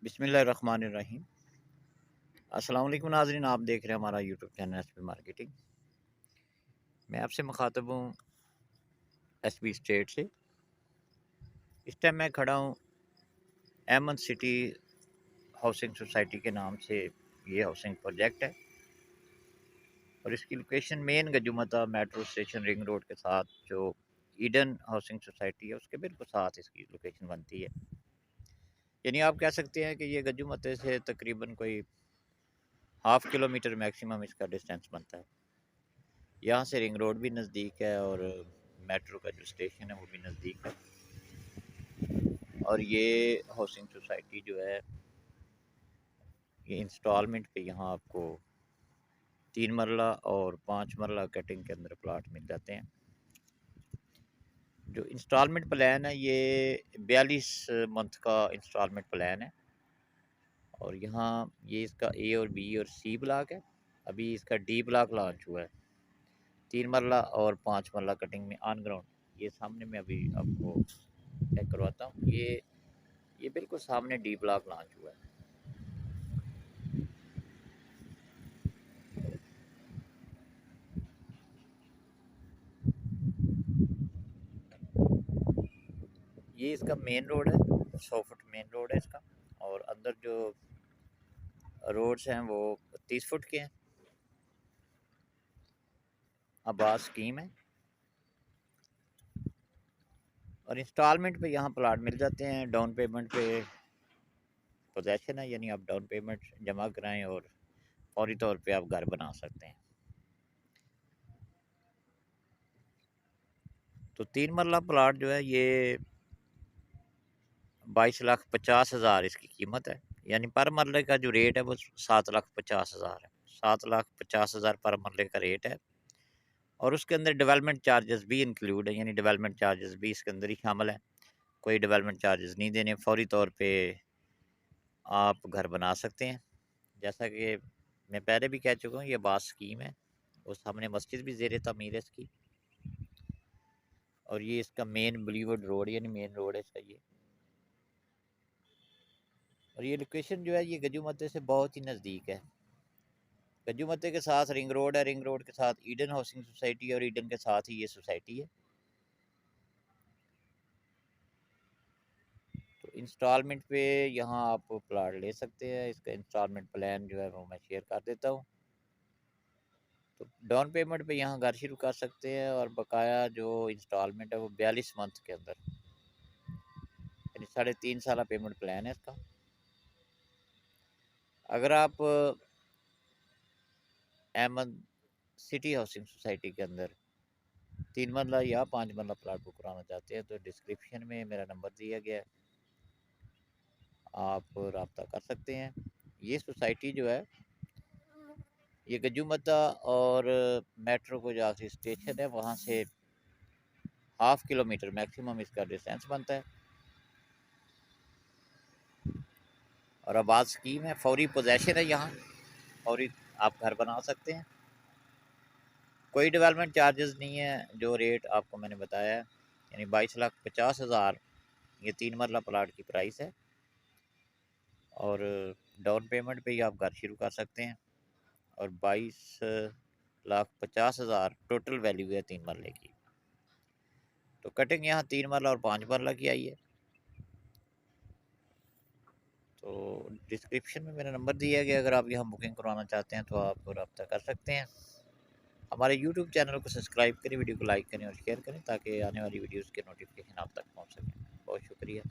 बिस्मिल्लाहिर्रहमानिर्रहीम। अस्सलाम वालेकुम नाज़रीन, आप देख रहे हैं हमारा यूट्यूब चैनल एसपी मार्केटिंग। मैं आपसे मुखातब हूँ एसपी स्टेट से। इस टाइम मैं खड़ा हूँ अहमद सिटी हाउसिंग सोसाइटी के नाम से। ये हाउसिंग प्रोजेक्ट है और इसकी लोकेशन मेन गजुमता मेट्रो स्टेशन रिंग रोड के साथ जो ईडन हाउसिंग सोसाइटी है उसके बिल्कुल साथ इसकी लोकेशन बनती है। यानी आप कह सकते हैं कि ये गजुमते से तकरीबन कोई हाफ किलोमीटर मैक्सिमम इसका डिस्टेंस बनता है। यहाँ से रिंग रोड भी नज़दीक है और मेट्रो का जो स्टेशन है वो भी नज़दीक है। और ये हाउसिंग सोसाइटी जो है ये इंस्टॉलमेंट पे यहाँ आपको 3 मरला और 5 मरला कटिंग के अंदर प्लाट मिल जाते हैं। जो इंस्टॉलमेंट प्लान है ये 42 मंथ का इंस्टॉलमेंट प्लान है। और यहाँ ये इसका ए और बी और सी ब्लॉक है। अभी इसका डी ब्लॉक लॉन्च हुआ है। 3 मरला और 5 मरला कटिंग में ऑन ग्राउंड। ये सामने मैं अभी आपको चेक करवाता हूँ। ये बिल्कुल सामने डी ब्लॉक लॉन्च हुआ है। ये इसका मेन रोड है, 100 फुट मेन रोड है इसका। और अंदर जो रोड्स हैं वो 30 फुट के हैं। आबाद स्कीम है और इंस्टॉलमेंट पे यहाँ प्लाट मिल जाते हैं। डाउन पेमेंट पे पोजेसन है, यानी आप डाउन पेमेंट जमा कराएं और फौरी तौर पे आप घर बना सकते हैं। तो 3 मरला प्लाट जो है ये 22,50,000 इसकी कीमत है। यानी पर मरले का जो रेट है वो 7,50,000 है। 7,50,000 पर मरले का रेट है। और उसके अंदर डेवलपमेंट चार्जेस भी इंक्लूड है, यानी डेवलपमेंट चार्जेस भी इसके अंदर ही शामिल है। कोई डेवलपमेंट चार्जेस नहीं देने, फौरी तौर पे आप घर बना सकते हैं। जैसा कि मैं पहले भी कह चुका हूँ, ये बात स्कीम है। और सामने मस्जिद भी ज़ेर तमीर है इसकी। और ये इसका मेन बलीवर्ड रोड यानी मेन रोड है इसका ये। और ये लोकेशन जो है ये गजुमते से बहुत ही नज़दीक है। गजुमते के साथ रिंग रोड है, रिंग रोड के साथ ईडन हाउसिंग सोसाइटी है और ईडन के साथ ही ये सोसाइटी है। तो इंस्टॉलमेंट पे यहाँ आप प्लाट ले सकते हैं। इसका इंस्टॉलमेंट प्लान जो है वो मैं शेयर कर देता हूँ। तो डाउन पेमेंट पे यहाँ घर शुरू कर सकते हैं और बकाया जो इंस्टॉलमेंट है वो 42 मंथ के अंदर, यानी 3.5 साल पेमेंट प्लान है इसका। अगर आप अहमद सिटी हाउसिंग सोसाइटी के अंदर 3 मरला या 5 मरला प्लाट बुक कराना चाहते हैं तो डिस्क्रिप्शन में मेरा नंबर दिया गया है, आप रब्ता कर सकते हैं। ये सोसाइटी जो है ये गजुमता और मेट्रो को जो आखिरी स्टेशन है वहाँ से हाफ किलोमीटर मैक्सिमम इसका डिस्टेंस बनता है। और आबाद स्कीम है, फौरी पोजेशन है यहाँ, फौरी आप घर बना सकते हैं। कोई डेवलपमेंट चार्जेस नहीं है। जो रेट आपको मैंने बताया है यानी 22,50,000 ये 3 मरला प्लाट की प्राइस है। और डाउन पेमेंट पे ही आप घर शुरू कर सकते हैं। और 22,50,000 टोटल वैल्यू है 3 मरले की। तो कटिंग यहाँ 3 मरला और 5 मरला की आई है। तो डिस्क्रिप्शन में मेरा नंबर दिया गया, अगर आप यहाँ बुकिंग करवाना चाहते हैं तो आप रब्ता कर सकते हैं। हमारे यूट्यूब चैनल को सब्सक्राइब करें, वीडियो को लाइक करें और शेयर करें ताकि आने वाली वीडियोज़ के नोटिफिकेशन आप तक पहुँच सकें। बहुत शुक्रिया।